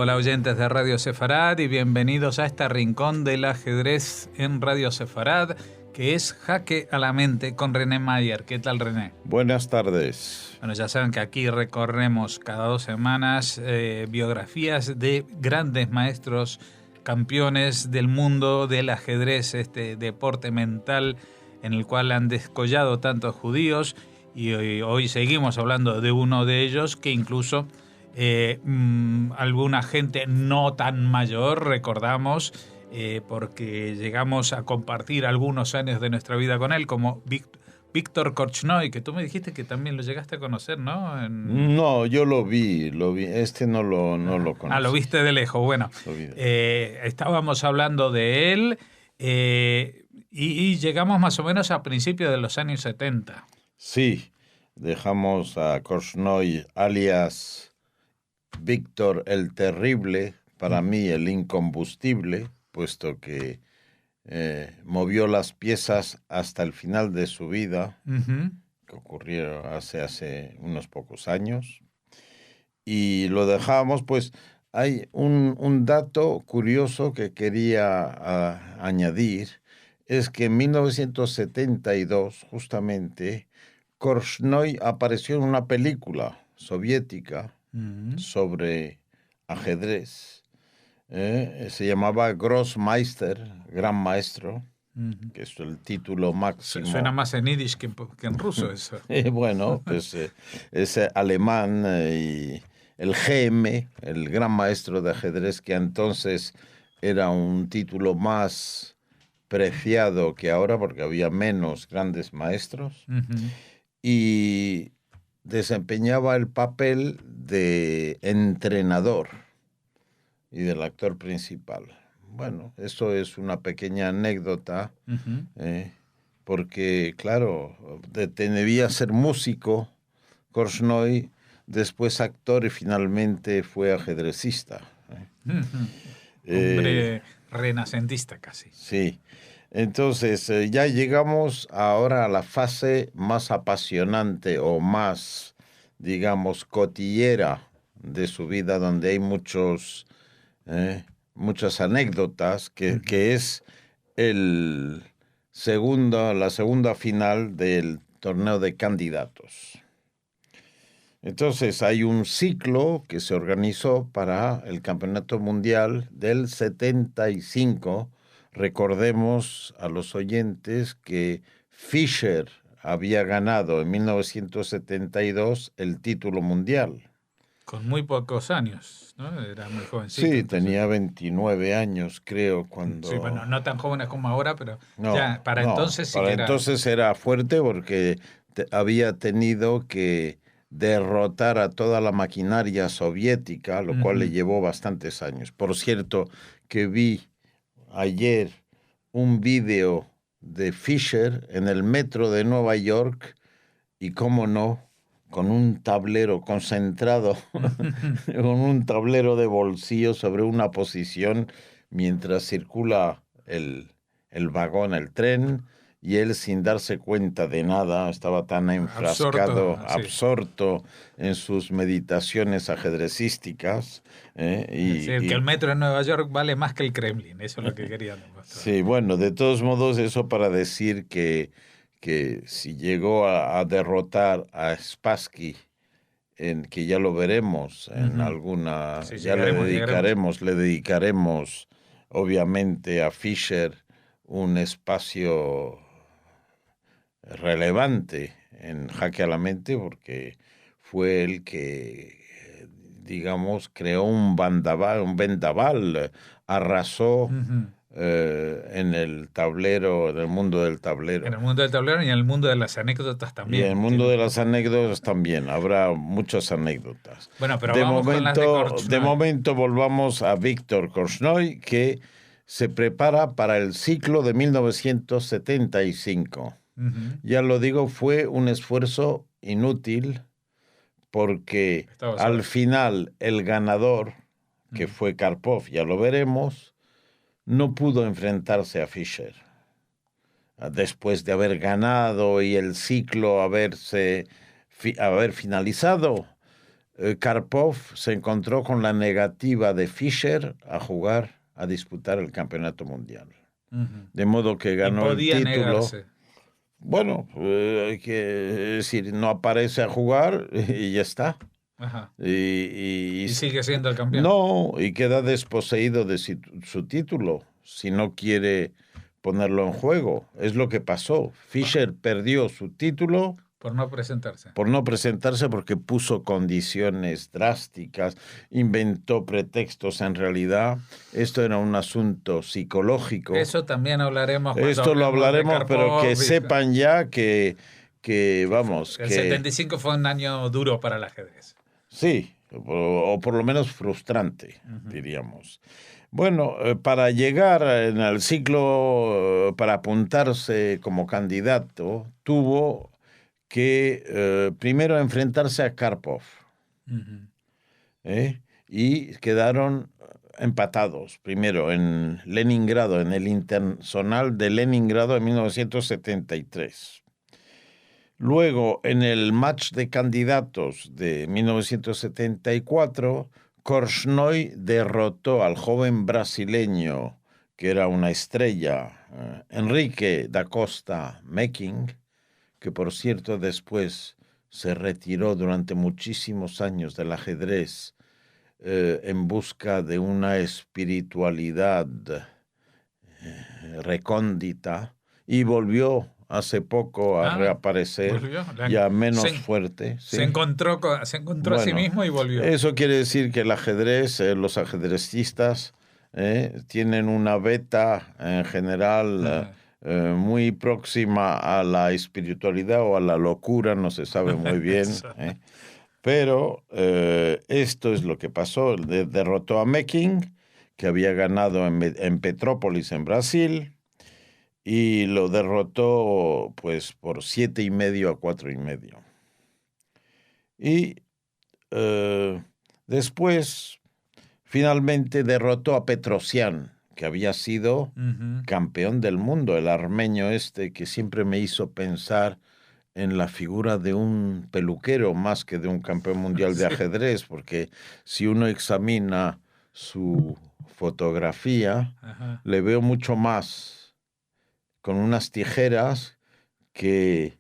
Hola oyentes de Radio Sefarad y bienvenidos a este rincón del ajedrez en Radio Sefarad, que es Jaque a la Mente con René Mayer. ¿Qué tal, René? Buenas tardes. Bueno, ya saben que aquí recorremos cada 2 semanas biografías de grandes maestros, campeones del mundo del ajedrez, este deporte mental en el cual han descollado tantos judíos, y hoy seguimos hablando de uno de ellos que incluso alguna gente no tan mayor recordamos, porque llegamos a compartir algunos años de nuestra vida con él, como Víctor Korchnoi, que tú me dijiste que también lo llegaste a conocer, ¿no? No, yo lo vi, no lo conocí. Ah, lo viste de lejos, bueno. Estábamos hablando de él y llegamos más o menos a principios de los años 70. Sí, dejamos a Korchnoi, alias Víctor el Terrible, para mí el incombustible, puesto que movió las piezas hasta el final de su vida, que ocurrió hace unos pocos años, y lo dejamos. Pues hay un dato curioso que quería añadir, es que en 1972, justamente, Korchnoi apareció en una película soviética sobre ajedrez. Se llamaba Grossmeister, Gran Maestro, que es el título máximo. Suena más en yiddish que en ruso eso. Bueno, pues es alemán, y el GM, el Gran Maestro de ajedrez, que entonces era un título más preciado que ahora porque había menos grandes maestros, y desempeñaba el papel de entrenador y del actor principal. Bueno, eso es una pequeña anécdota, porque, claro, debía ser músico Korchnoi, después actor y finalmente fue ajedrecista. Hombre renacentista casi. Sí. Entonces, ya llegamos ahora a la fase más apasionante o más, digamos, cotillera de su vida, donde hay muchas anécdotas, que es la segunda final del torneo de candidatos. Entonces, hay un ciclo que se organizó para el Campeonato Mundial del 75. Recordemos a los oyentes que Fischer había ganado en 1972 el título mundial. Con muy pocos años, ¿no? Era muy jovencito. Sí, entonces tenía 29 años, creo, cuando... Sí, bueno, no tan jóvenes como ahora, pero No, ya para entonces sí para que era... entonces era fuerte, porque había tenido que derrotar a toda la maquinaria soviética, lo cual le llevó bastantes años. Por cierto, que vi ayer un video de Fischer en el metro de Nueva York, y cómo no, con un tablero concentrado, con un tablero de bolsillo sobre una posición mientras circula el vagón, el tren, y él, sin darse cuenta de nada, estaba tan enfrascado, absorto en sus meditaciones ajedrecísticas. Es decir, que el metro de Nueva York vale más que el Kremlin, eso es lo que querían demostrar. Sí, bueno, de todos modos, eso para decir que si llegó a derrotar a Spassky, que ya lo veremos en alguna... Sí, ya le dedicaremos, obviamente, a Fischer un espacio relevante en Jaque a la Mente, porque fue el que, digamos, creó un vendaval, arrasó en el tablero, en el mundo del tablero. En el mundo del tablero y en el mundo de las anécdotas también. Y en el mundo de las anécdotas también, habrá muchas anécdotas. Bueno, pero vamos con las de Korchnoi. De momento volvamos a Víctor Korchnoi, que se prepara para el ciclo de 1975. Ya lo digo, fue un esfuerzo inútil, porque al final el ganador, que fue Karpov, ya lo veremos, no pudo enfrentarse a Fischer. Después de haber ganado y el ciclo haber finalizado, Karpov se encontró con la negativa de Fischer a disputar el campeonato mundial. De modo que ganó el título. Negarse. Bueno, es decir, no aparece a jugar y ya está. Ajá. Y sigue siendo el campeón. No, y queda desposeído de su título si no quiere ponerlo en juego. Es lo que pasó. Fischer perdió su título por no presentarse. Por no presentarse porque puso condiciones drásticas, inventó pretextos. En realidad, esto era un asunto psicológico. Eso también hablaremos. Esto lo hablaremos, pero que sepan ya que vamos... El 75 fue un año duro para el ajedrez. Sí, o por lo menos frustrante, diríamos. Bueno, para llegar en el ciclo, para apuntarse como candidato, tuvo que primero enfrentarse a Karpov. Y quedaron empatados, primero en Leningrado, en el Internacional de Leningrado en 1973. Luego, en el match de candidatos de 1974, Korchnoi derrotó al joven brasileño, que era una estrella, Enrique da Costa Meking, que por cierto después se retiró durante muchísimos años del ajedrez en busca de una espiritualidad recóndita, y volvió hace poco a reaparecer, ya menos fuerte. ¿Sí? Se encontró a sí mismo y volvió. Eso quiere decir que el ajedrez, los ajedrecistas tienen una beta en general muy próxima a la espiritualidad o a la locura, no se sabe muy bien. Pero esto es lo que pasó. Derrotó a Meking, que había ganado en Petrópolis, en Brasil, y lo derrotó pues por 7,5 a 4,5. Y después finalmente derrotó a Petrosian, que había sido campeón del mundo, el armenio que siempre me hizo pensar en la figura de un peluquero más que de un campeón mundial de ajedrez, porque si uno examina su fotografía, le veo mucho más con unas tijeras que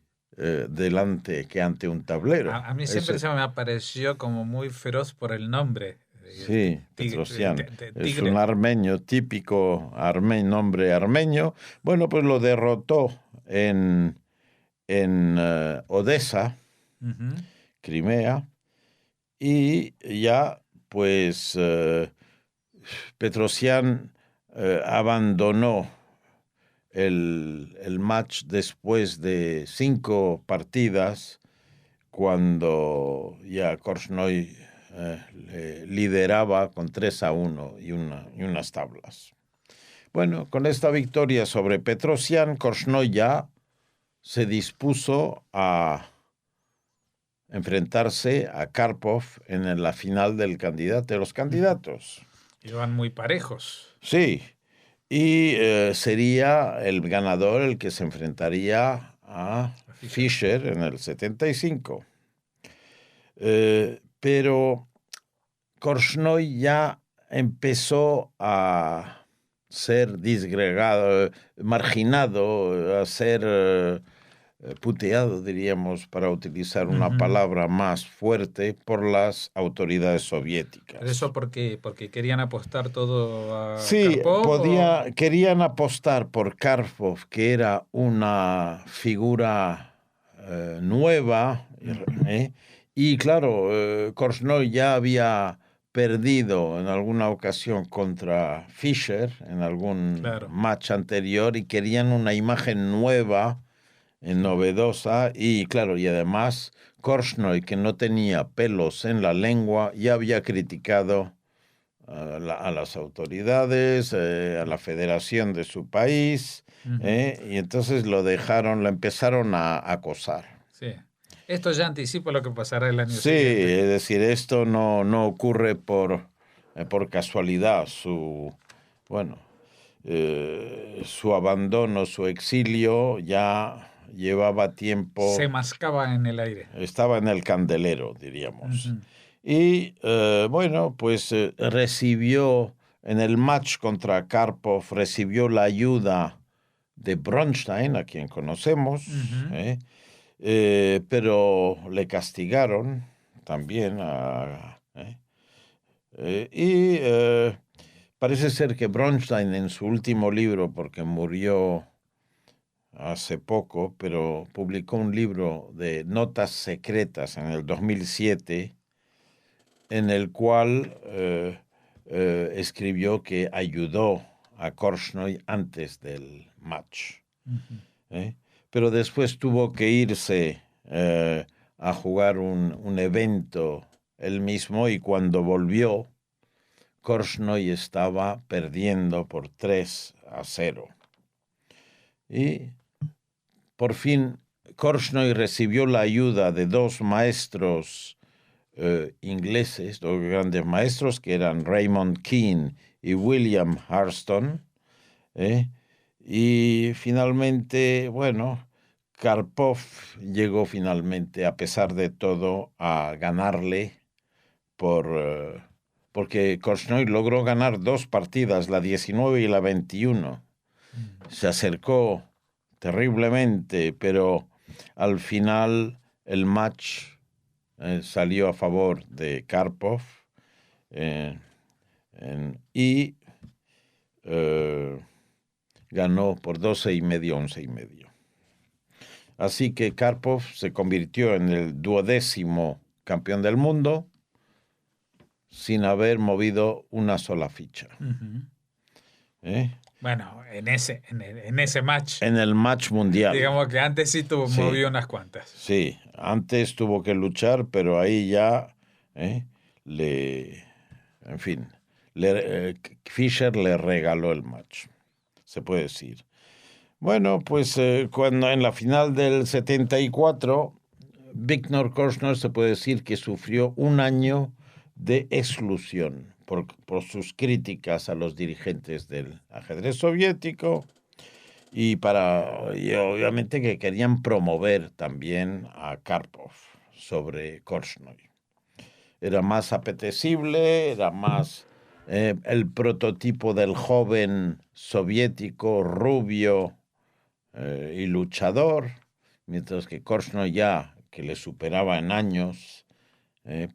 ante un tablero. A mí siempre se me apareció como muy feroz por el nombre. Sí, Petrosian. Es un armenio, típico nombre armenio. Bueno, pues lo derrotó en Odessa, Crimea, y ya pues Petrosian abandonó el match después de 5 partidas, cuando ya Korchnoi lideraba con 3-1 y unas tablas. Bueno, con esta victoria sobre Petrosian, Korchnoi ya se dispuso a enfrentarse a Karpov en la final de los candidatos. Iban muy parejos. Sí, y sería el ganador el que se enfrentaría a Fischer en el 75. Pero Korchnoi ya empezó a ser disgregado, marginado, a ser puteado, diríamos, para utilizar una palabra más fuerte, por las autoridades soviéticas. ¿Eso porque querían apostar todo a Karpov? Sí, querían apostar por Karpov, que era una figura nueva, y claro, Korchnoi ya había perdido en alguna ocasión contra Fischer en algún match anterior, y querían una imagen nueva, novedosa, y claro, y además Korchnoi, que no tenía pelos en la lengua, ya había criticado a las autoridades, a la federación de su país, y entonces lo empezaron a acosar. Sí. Esto ya anticipa lo que pasará el año siguiente. Sí, es decir, esto no ocurre por casualidad. Su abandono, su exilio ya llevaba tiempo. Se mascaba en el aire. Estaba en el candelero, diríamos. Y bueno, pues recibió en el match contra Karpov, recibió la ayuda de Bronstein, a quien conocemos, pero le castigaron también. Parece ser que Bronstein en su último libro, porque murió hace poco, pero publicó un libro de notas secretas en el 2007, en el cual escribió que ayudó a Korchnoi antes del match. ¿Eh? Pero después tuvo que irse a jugar un evento él mismo, y cuando volvió, Korchnoi estaba perdiendo por 3-0. Y por fin Korchnoi recibió la ayuda de dos maestros ingleses, dos grandes maestros, que eran Raymond Keane y William Harston. Y finalmente, bueno, Karpov llegó finalmente, a pesar de todo, a ganarle porque Korchnoi logró ganar dos partidas, la 19 y la 21. Se acercó terriblemente, pero al final el match salió a favor de Karpov, y ganó por 12,5, 11,5. Así que Karpov se convirtió en el 12º campeón del mundo sin haber movido una sola ficha. Bueno, en ese match. En el match mundial. Digamos que antes sí movió unas cuantas. Sí, antes tuvo que luchar, pero ahí ya Fischer le regaló el match, se puede decir. Bueno, pues cuando en la final del 74, Viktor Korchnoi se puede decir que sufrió un año de exclusión por sus críticas a los dirigentes del ajedrez soviético, y obviamente que querían promover también a Karpov sobre Korchnoi. Era más apetecible, era más el prototipo del joven soviético rubio y luchador, mientras que Korchnoi, ya que le superaba en años,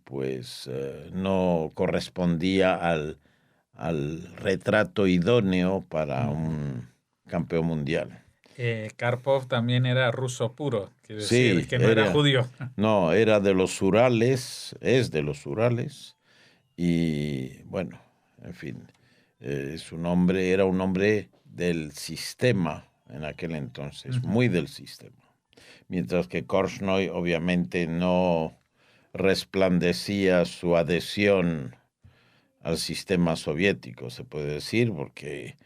pues no correspondía al retrato idóneo para un campeón mundial. Karpov también era ruso puro, quiere decir que no era judío. No, era de los Urales, es de los Urales, y bueno, en fin, era un hombre del sistema en aquel entonces, muy del sistema. Mientras que Korchnoi obviamente no resplandecía su adhesión al sistema soviético, se puede decir, porque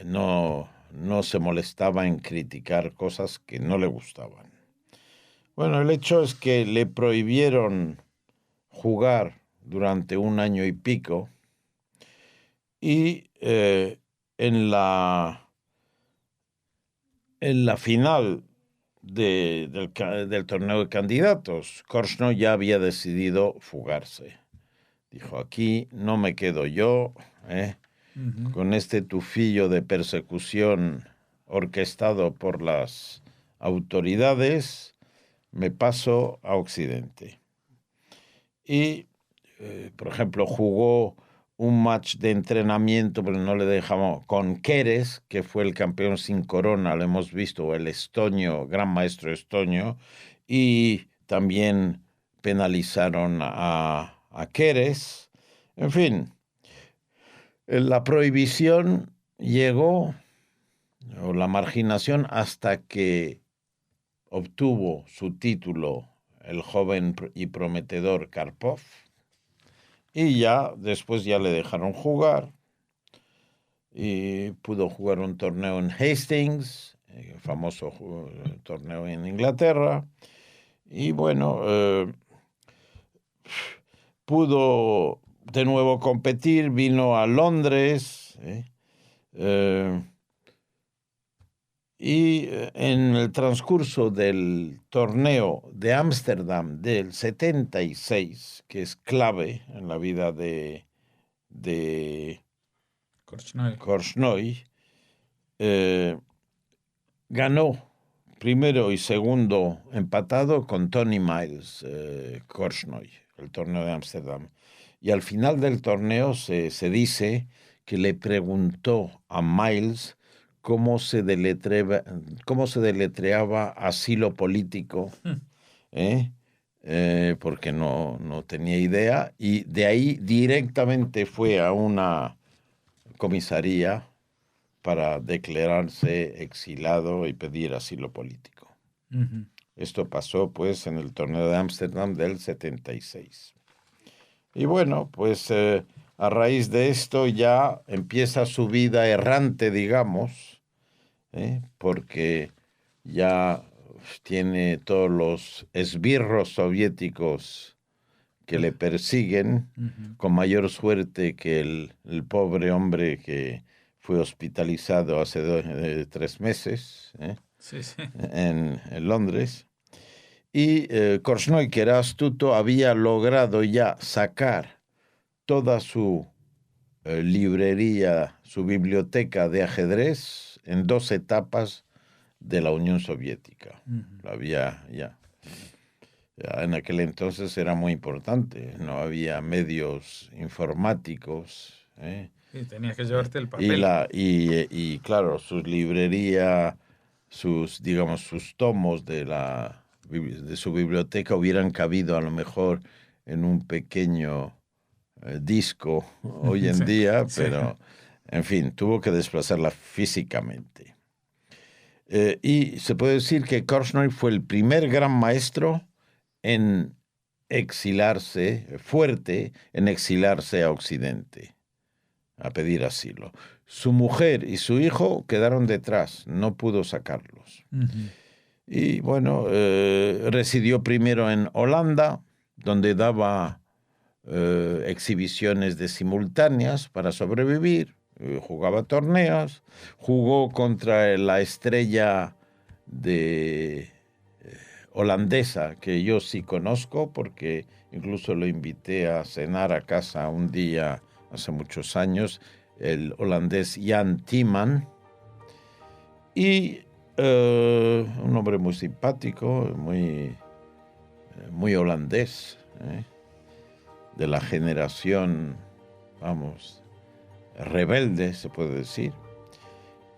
no se molestaba en criticar cosas que no le gustaban. Bueno, el hecho es que le prohibieron jugar durante un año y pico, y en la final del torneo de candidatos, Korchnoi ya había decidido fugarse. Dijo, aquí no me quedo yo, con este tufillo de persecución orquestado por las autoridades, me paso a Occidente. Y, por ejemplo, jugó un match de entrenamiento, pero no le dejamos, con Keres, que fue el campeón sin corona, lo hemos visto, el estonio, gran maestro estonio, y también penalizaron a Keres. En fin, la prohibición llegó, o la marginación, hasta que obtuvo su título el joven y prometedor Karpov, y ya después ya le dejaron jugar, y pudo jugar un torneo en Hastings, el famoso torneo en Inglaterra, y bueno, pudo de nuevo competir, vino a Londres, Y en el transcurso del torneo de Ámsterdam del 76, que es clave en la vida de Korchnoi, ganó primero y segundo empatado con Tony Miles, Korchnoi, el torneo de Ámsterdam. Y al final del torneo se dice que le preguntó a Miles cómo se deletreaba asilo político, porque no tenía idea, y de ahí directamente fue a una comisaría para declararse exilado y pedir asilo político. Uh-huh. Esto pasó, pues, en el torneo de Ámsterdam del 76. Y bueno, pues a raíz de esto ya empieza su vida errante, digamos, porque ya tiene todos los esbirros soviéticos que le persiguen, uh-huh, con mayor suerte que el pobre hombre que fue hospitalizado hace 3 meses sí. en Londres. Y Korchnoi, que era astuto, había logrado ya sacar toda su librería, su biblioteca de ajedrez en 2 etapas de la Unión Soviética. Uh-huh. Lo había ya. En aquel entonces era muy importante, no había medios informáticos. Y tenías que llevarte el papel. Y claro, su librería, sus tomos de su biblioteca hubieran cabido a lo mejor en un pequeño disco hoy en día, pero en fin, tuvo que desplazarla físicamente. Y se puede decir que Korchnoi fue el primer gran maestro en exilarse a Occidente, a pedir asilo. Su mujer y su hijo quedaron detrás, no pudo sacarlos. Uh-huh. Y bueno, residió primero en Holanda, donde daba exhibiciones de simultáneas para sobrevivir, jugaba torneos, jugó contra la estrella holandesa, que yo sí conozco, porque incluso lo invité a cenar a casa un día hace muchos años, el holandés Jan Timman, y un hombre muy simpático, muy holandés, de la generación, rebelde, se puede decir.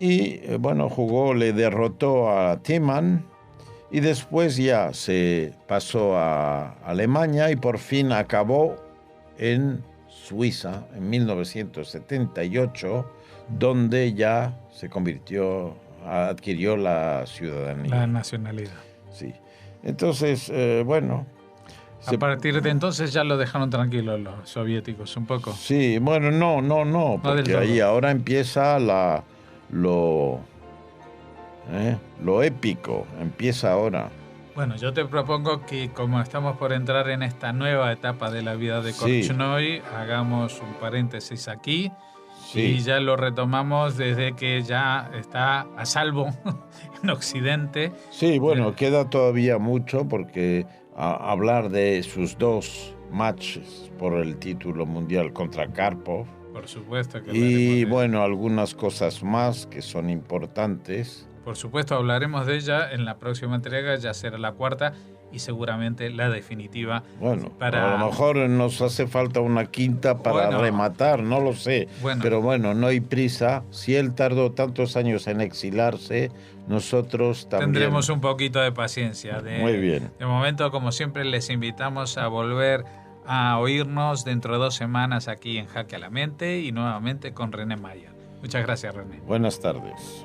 Y bueno, le derrotó a Timman, y después ya se pasó a Alemania y por fin acabó en Suiza en 1978, donde ya adquirió la ciudadanía. La nacionalidad. Sí. Entonces, bueno. A partir de entonces ya lo dejaron tranquilo los soviéticos un poco. Sí, bueno, no, porque ahí ahora empieza lo épico, empieza ahora. Bueno, yo te propongo que como estamos por entrar en esta nueva etapa de la vida de Korchnoi, hagamos un paréntesis aquí y ya lo retomamos desde que ya está a salvo en Occidente. Sí, bueno, queda todavía mucho porque hablar de sus 2 matches por el título mundial contra Karpov. Por supuesto que y bueno, algunas cosas más que son importantes. Por supuesto, hablaremos de ella en la próxima entrega, ya será la 4ª y seguramente la definitiva. Bueno, a lo mejor nos hace falta una 5ª para rematar, no lo sé. Pero bueno, no hay prisa. Si él tardó tantos años en exilarse, nosotros también. Tendremos un poquito de paciencia. Muy bien. De momento, como siempre, les invitamos a volver a oírnos dentro de 2 semanas aquí en Jaque a la Mente y nuevamente con René Maya. Muchas gracias, René. Buenas tardes.